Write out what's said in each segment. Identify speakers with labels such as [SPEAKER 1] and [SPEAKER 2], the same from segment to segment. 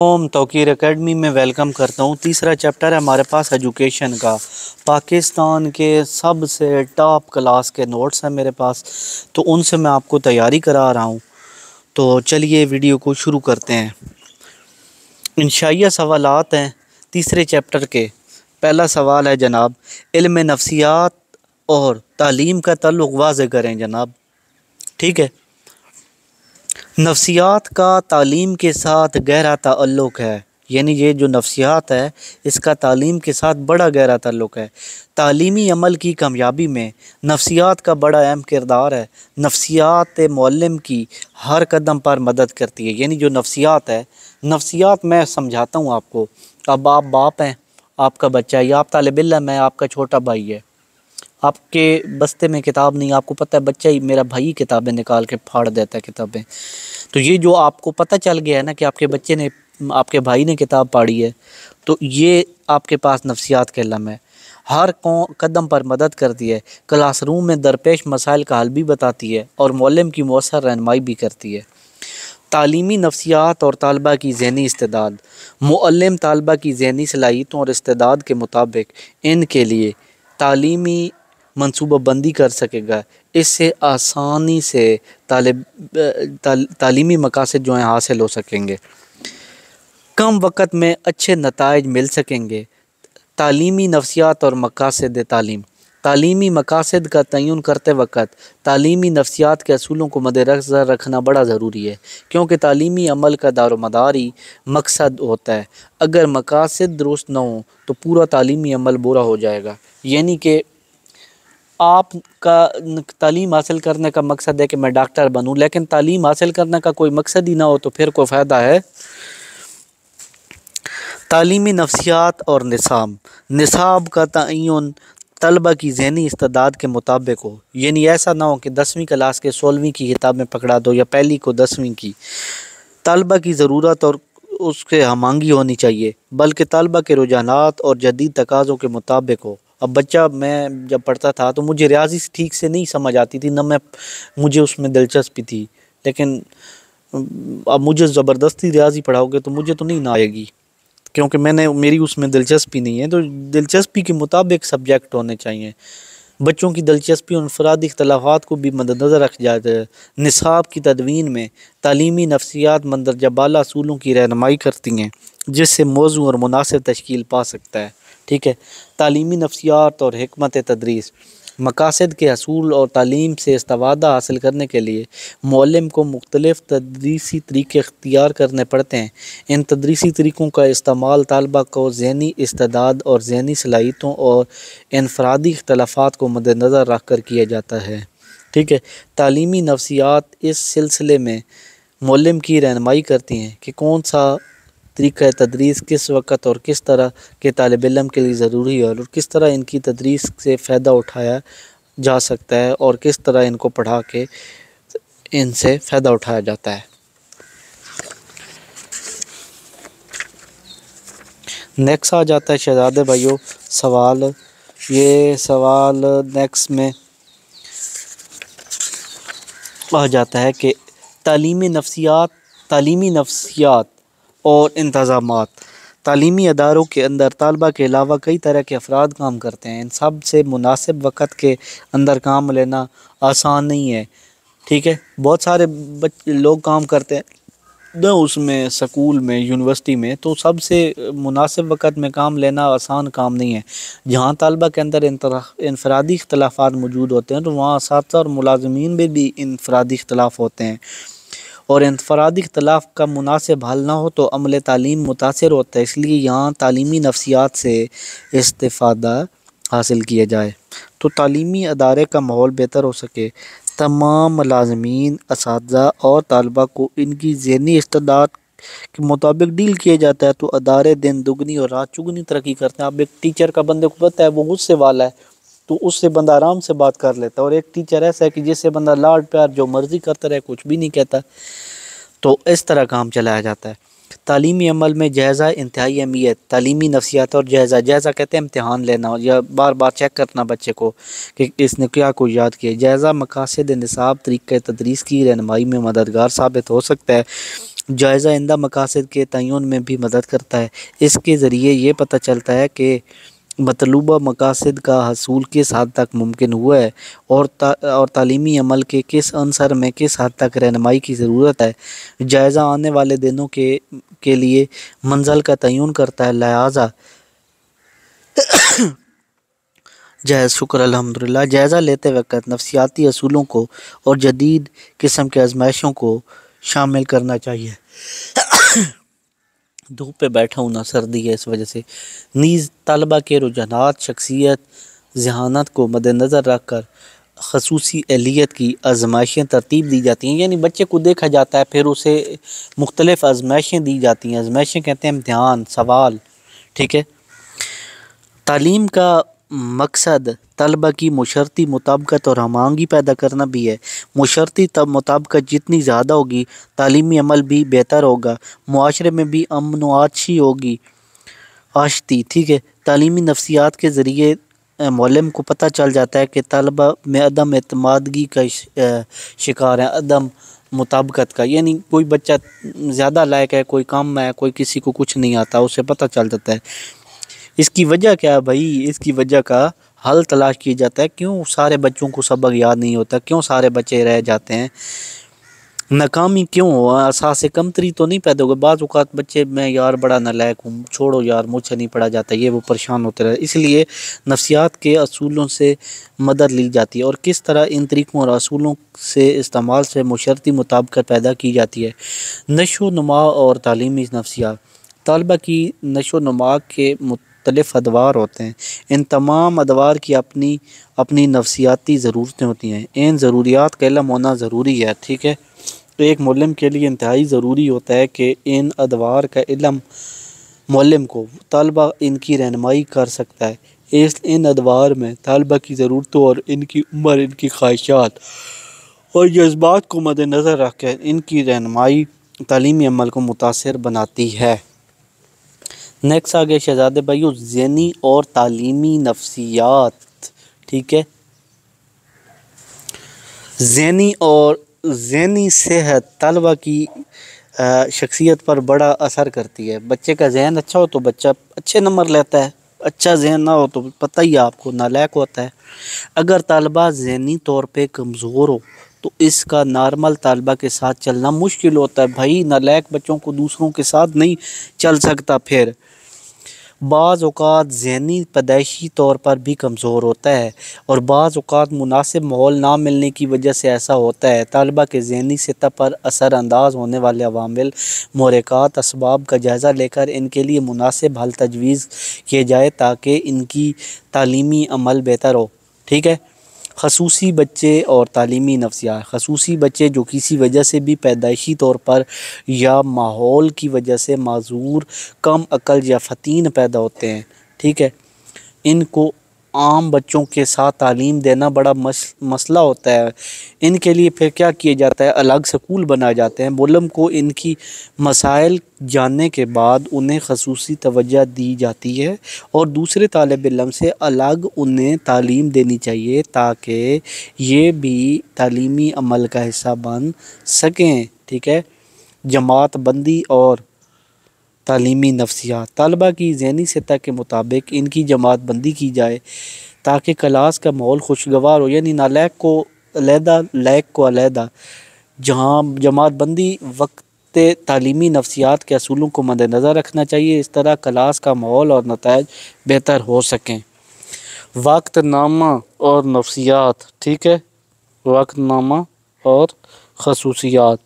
[SPEAKER 1] ओम Tauqeer academy में welcome करता हूँ। तीसरा चैप्टर है हमारे पास एजुकेशन का। पाकिस्तान के सबसे टॉप क्लास के नोट्स हैं मेरे पास, तो उनसे मैं आपको तैयारी करा रहा हूँ। तो चलिए वीडियो को शुरू करते हैं। इंशाइया सवालात हैं तीसरे चैप्टर के। पहला सवाल है जनाब, इल्म नफ्सियात और तालीम का ताल्लुक़ वाज़े करें जनाब। ठीक है, नफ्सियात का तालीम के साथ गहरा ताल्लुक़ है, यानी ये जो नफ्सियात है इसका तालीम के साथ बड़ा गहरा ताल्लुक़ है। तालीमी अमल की कामयाबी में नफ्सियात का बड़ा अहम किरदार है। नफ्सियात मुअल्लिम की हर कदम पर मदद करती है, यानी जो नफ्सियात है, नफ्सियात मैं समझाता हूँ आपको। अब आप बाप हैं, आपका बच्चा है, या आप तालिब इल्म है, आपका छोटा भाई है, आपके बस्ते में किताब नहीं, आपको पता है बच्चा ही मेरा भाई किताबें निकाल के फाड़ देता है किताबें। तो ये जो आपको पता चल गया है ना कि आपके बच्चे ने, आपके भाई ने किताब पढ़ी है, तो ये आपके पास नफ्सियात का इल्म है। हर कदम पर मदद करती है, क्लासरूम में दरपेश मसाइल का हल भी बताती है और मुअल्लिम की मौसर रहनुमाई भी करती है। तालीमी नफ्सियात और तालबा की ज़हनी इस्तेदाद। मुअल्लिम तालबा की ज़हनी सलाहियतों और इस्तेदाद के मुताबिक इनके लिए तालीमी मनसूबाबंदी कर सकेगा। इससे आसानी से तालीमी मकासद जो हैं हासिल हो सकेंगे, कम वक़्त में अच्छे नताइज मिल सकेंगे। तालीमी नफ्सियात और मकासद तालीम। तालीमी मकासद का तयन करते वक़्त तालीमी नफ्सियात के असूलों को मद्देनज़र रखना बड़ा ज़रूरी है, क्योंकि तालीमी अमल का दारोमदार ही मकसद होता है। अगर मकासद दुरुस्त ना हो तो पूरा तालीमी अमल बुरा हो जाएगा। यानी कि आपका तालीम हासिल करने का मकसद है कि मैं डॉक्टर बनूं, लेकिन तालीम हासिल करने का कोई मकसद ही ना हो तो फिर कोई फ़ायदा है। तालीमी नफ्सियात और निसाब का तयन तलबा की ज़हनी इस्तेदाद के मुताबिक हो, यानी ऐसा ना हो कि 10वीं क्लास के 16वीं की किताबें पकड़ा दो या पहली को 10वीं की। तलबा की ज़रूरत और उसके हमांगी होनी चाहिए, बल्कि तलबा के रुझानात और जदीद तकाज़ों के मुताबिक हो। अब बच्चा, मैं जब पढ़ता था तो मुझे रियाज़ी ठीक से नहीं समझ आती थी, ना मुझे उसमें दिलचस्पी थी, लेकिन अब मुझे ज़बरदस्ती रियाज़ी पढ़ाओगे तो मुझे तो नहीं ना आएगी, क्योंकि मेरी उसमें दिलचस्पी नहीं है। तो दिलचस्पी के मुताबिक सब्जेक्ट होने चाहिए। बच्चों की दिलचस्पी और इनफरादी इख्तलाफात को भी मद्देनज़र रख जाता है। निसाब की तदवीन में तालीमी नफ्सियात मंदरजा बाला असूलों की रहनुमाई करती हैं, जिससे मौजू और मुनासिब तश्कील पा सकता है। ठीक है, तालीमी नफ्सियात और हिकमत तदरीस। मकासद के असूल और तालीम से इस्तिफ़ादा हासिल करने के लिए मुअल्लिम को मुख्तलिफ़ तदरीसी तरीक़े इख्तियार करने पड़ते हैं। इन तदरीसी तरीक़ों का इस्तेमाल तालबा को ज़हनी इस्तेदाद और ज़हनी सलाहियतों और इनफरादी इख्तलाफात को मद्देनज़र रख कर किया जाता है। ठीक है, तालीमी नफ्सियात इस सिलसिले में मुअल्लिम की रहनुमाई करती हैं कि कौन सा तरीक़ा तदरीस किस वक़्त और किस तरह के तालिब इल्म के लिए ज़रूरी है, और किस तरह इनकी तदरीस से फ़ायदा उठाया जा सकता है, और किस तरह इनको पढ़ा के इनसे फ़ायदा उठाया जाता है। नेक्स्ट आ जाता है शहज़ादे भाइयों सवाल। ये सवाल नेक्स्ट में आ जाता है कि तालीमी नफ्सियात और इंतज़ामात। तालीमी अदारों के अंदर तालबा के अलावा कई तरह के अफराद काम करते हैं। इन सब से मुनासिब वक़्त के अंदर काम लेना आसान नहीं है। ठीक है, बहुत सारे लोग काम करते हैं ना उसमें, स्कूल में, यूनिवर्सिटी में, तो सबसे मुनासिब वक़्त में काम लेना आसान काम नहीं है। जहाँ तालबा के अंदर इनफरादी इख्तलाफात मौजूद होते हैं, तो वहाँ असातिज़ा और मुलाज़िमीन में भी इनफरादी इख्तलाफ होते हैं, और इनफरादी इख्तलाफ का मुनासिब हल ना हो तो अमल तालीम मुतासिर होता है। इसलिए यहाँ तालीमी नफ्सियात से इस्तिफ़ादा हासिल किया जाए तो तालीमी अदारे का माहौल बेहतर हो सके। तमाम मुलाज़िमीन, असातिज़ा और तालबा को इनकी ज़हनी इस्तेदाद के मुताबिक डील किया जाता है, तो अदारे दिन दुगनी और रात चुगनी तरक्की करते हैं। अब एक टीचर का बंदे को पता है वो गुस्से वाला है, तो उससे बंदा आराम से बात कर लेता है, और एक टीचर ऐसा है कि जिससे बंदा लाड प्यार जो मर्ज़ी करता रहे, कुछ भी नहीं कहता। तो इस तरह काम चलाया जाता है। तालीमी अमल में जायज़ा इंतहाई अहमियत। तालीमी नफ्सियात और जायज़ा कहते हैं इम्तिहान लेना या बार बार चेक करना बच्चे को कि इसने क्या कुछ याद किया। जायज़ा मकासद निसाब तरीक़े तदरीस की रहनुमाई में मददगार साबित हो सकता है। जायज़ा आइंदा मकासद के तयन में भी मदद करता है। इसके ज़रिए ये पता चलता है कि मतलूबा मकासद का हसूल किस हद तक मुमकिन हुआ है और तालीमी अमल के किस अंसर में किस हद तक रहनुमाई की ज़रूरत है। जायज़ा आने वाले दिनों के लिए मंज़िल का तयन करता है। लिहाजा शुक्र अल्हम्दुलिल्लाह, जायज़ा लेते वक़्त नफ़सियाती असूलों को और जदीद किस्म के आज़माइशों को शामिल करना चाहिए। धूप पे बैठा हूँ ना, सर्दी है इस वजह से। नीज़ तलबा के रुझानात, शख्सियत, ज़हानत को मद्देनज़र रख कर ख़ुसूसी एहलियत की आज़माइशें तरतीब दी जाती हैं। यानी बच्चे को देखा जाता है, फिर उसे मुख्तलिफ़ आज़माइशें दी जाती हैं। आज़माइशें कहते हैं इम्तिहान, सवाल, ठीक है। तालीम का मकसद तलबा की मुशर्रती मुताबिकत और हम-आहंगी पैदा करना भी है। मुशर्रती मुताबिकत जितनी ज़्यादा होगी, तालीमी अमल भी बेहतर होगा, मुआशरे में भी अमन व आशती होगी, आशती, ठीक है। तालीमी नफ्सियात के ज़रिए मुअल्लिम को पता चल जाता है कि तलबा में अदम एतमादगी का शिकार है, अदम मुताबिकत का। यानी कोई बच्चा ज़्यादा लायक है, कोई कम है, कोई किसी को कुछ नहीं आता, उसे पता चल जाता है। इसकी वजह क्या है भाई? इसकी वजह का हल तलाश किया जाता है। क्यों सारे बच्चों को सबक याद नहीं होता? क्यों सारे बच्चे रह जाते हैं? नाकामी क्यों हुआ? असास कमतरी तो नहीं पैदा हुआ? बाज़ औक़ात बच्चे, मैं यार बड़ा नालायक हूँ, छोड़ो यार मुझसे नहीं पढ़ा जाता, ये वो परेशान होते रहे। इसलिए नफ्सियात के असूलों से मदद ली जाती है और किस तरह इन तरीक़ों और असूलों से इस्तेमाल से मुशर्रती मुताबिकत पैदा की जाती है। नशो नुमा और तालीमी नफ्सियात। तलबा की नशो नुमा के मुख्तलिफ़ अदवार होते हैं। इन तमाम अदवार की अपनी अपनी नफ्सियाती ज़रूरतें होती हैं। इन ज़रूरियात का इल्म होना ज़रूरी है, ठीक है। तो एक मुअल्लिम के लिए इंतहाई ज़रूरी होता है कि इन अदवार का इल्म मुअल्लिम को, तलबा इनकी रहनुमाई कर सकता है। इन अदवार में तलबा की ज़रूरतों और इनकी उम्र, इनकी ख्वाहिशात और जज्बात को मद्देनज़र रख कर इनकी रहनुमाई तालीमी अमल को मुतासिर बनाती है। नेक्स्ट आ गया शहज़ादे भाइयों, ज़हनी और तालीमी नफ्सियात, ठीक है। ज़हनी सेहत तलबा की शख्सियत पर बड़ा असर करती है। बच्चे का ज़हन अच्छा हो तो बच्चा अच्छे नंबर लेता है, अच्छा ज़हन ना हो तो पता ही है आपको, नालायक होता है। अगर तलबा ज़हनी तौर पे कमज़ोर हो तो इसका नॉर्मल तलबा के साथ चलना मुश्किल होता है। भाई नालायक बच्चों को दूसरों के साथ नहीं चल सकता। फिर बाज़ औक़ात ज़हनी पैदाइशी तौर पर भी कमज़ोर होता है और बाज़ औक़ात मुनासिब माहौल ना मिलने की वजह से ऐसा होता है। तलबा के ज़हनी सतह पर असरअंदाज़ होने वाले अवामिल, महरक़ात, असबाब का जायज़ा लेकर इनके लिए मुनासिब हल तजवीज़ किए जाए ताकि इनकी तालीमी अमल बेहतर हो, ठीक है। ख़ुसूसी बच्चे और तालीमी नफ्सियात। ख़ुसूसी बच्चे जो किसी वजह से भी पैदाइशी तौर पर या माहौल की वजह से माज़ूर, कम अक़ल या फ़तीन पैदा होते हैं, ठीक है। इनको आम बच्चों के साथ तालीम देना बड़ा मसला होता है। इनके लिए फिर क्या किया जाता है? अलग स्कूल बनाए जाते हैं। मुअल्लिम को इनकी मसाइल जानने के बाद उन्हें ख़ुसूसी तवज्जो दी जाती है और दूसरे तालिब इल्म से अलग उन्हें तालीम देनी चाहिए ताकि ये भी तालीमी अमल का हिस्सा बन सकें, ठीक है। जमात बंदी और तालीमी नफ्सियात। तलबा की ज़हनी सतह के मुताबिक इनकी जमात बंदी की जाए ताकि क्लास का माहौल खुशगवार हो। यानी नालायक को अलहदा, लायक को अलहदा। जहाँ जमात बंदी वक्त तालीमी नफ्सियात के असूलों को मद्देनज़र रखना चाहिए। इस तरह क्लास का माहौल और नताइज बेहतर हो सकें। वक्तनामा और नफ्सियात, ठीक है। वक्तनामा और ख़ुसूसियात।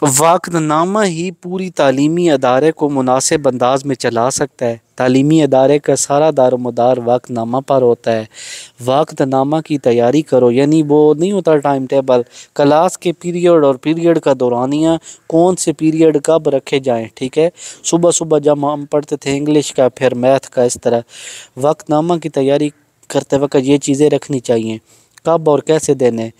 [SPEAKER 1] वक्तनामा ही पूरी तालीमी अदारे को मुनासिब अंदाज में चला सकता है। तालीमी अदारे का सारा दारोमदार वक्तनामा पर होता है। वक्तनामा की तैयारी करो, यानी वो नहीं होता टाइम टेबल, क्लास के पीरियड और पीरियड का दौरानिया, कौन से पीरियड कब रखे जाएँ, ठीक है। सुबह सुबह जब हम पढ़ते थे इंग्लिश का, फिर मैथ का, इस तरह वक्तनामा की तैयारी करते वक्त ये चीज़ें रखनी चाहिए। कब और कैसे देने,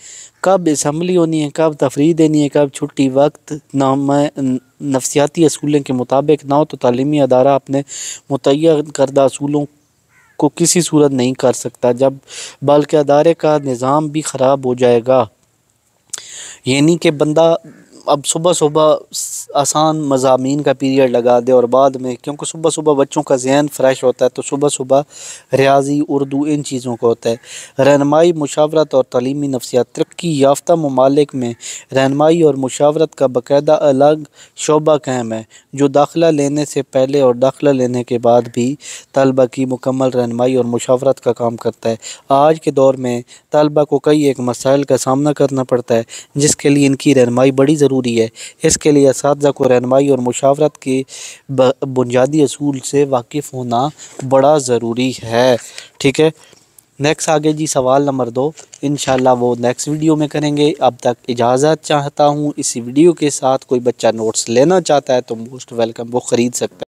[SPEAKER 1] कब असम्बली होनी है, कब तफरीह देनी है, कब छुट्टी। वक्त नामा नफ्सियाती असूलों के मुताबिक ना हो तो तालीमी अदारा अपने मुतय्यन करदा असूलों को किसी सूरत नहीं कर सकता, जब बल्कि अदारे का निज़ाम भी ख़राब हो जाएगा। यानी कि बंदा अब सुबह सुबह आसान मज़ामीन का पीरियड लगा दे और बाद में, क्योंकि सुबह सुबह बच्चों का ज़हन फ़्रेश होता है, तो सुबह सुबह रियाज़ी, उर्दू, इन चीज़ों का होता है। रहनुमाई, मुशावरत और तालीमी नफ्सियात। तरक्की याफ्ता ममालिक में रहनुमाई और मुशावरत का बाकायदा अलग शोबा कायम है, जो दाखिला लेने से पहले और दाखिला लेने के बाद भी तलबा की मुकम्मल रहनुमाई और मुशावरत का काम करता है। आज के दौर में तलबा को कई एक मसाइल का सामना करना पड़ता है, जिसके लिए इनकी रहनुमाई बड़ी ज़रूरी है। इसके लिए असातिज़ा को रहनुमाई और मुशावरत के बुनियादी असूल से वाकिफ़ होना बड़ा ज़रूरी है। ठीक है, नेक्स्ट आगे जी सवाल नंबर 2, इंशाल्लाह वो नेक्स्ट वीडियो में करेंगे। अब तक इजाज़त चाहता हूँ। इसी वीडियो के साथ कोई बच्चा नोट्स लेना चाहता है तो मोस्ट वेलकम, वो ख़रीद सकता है।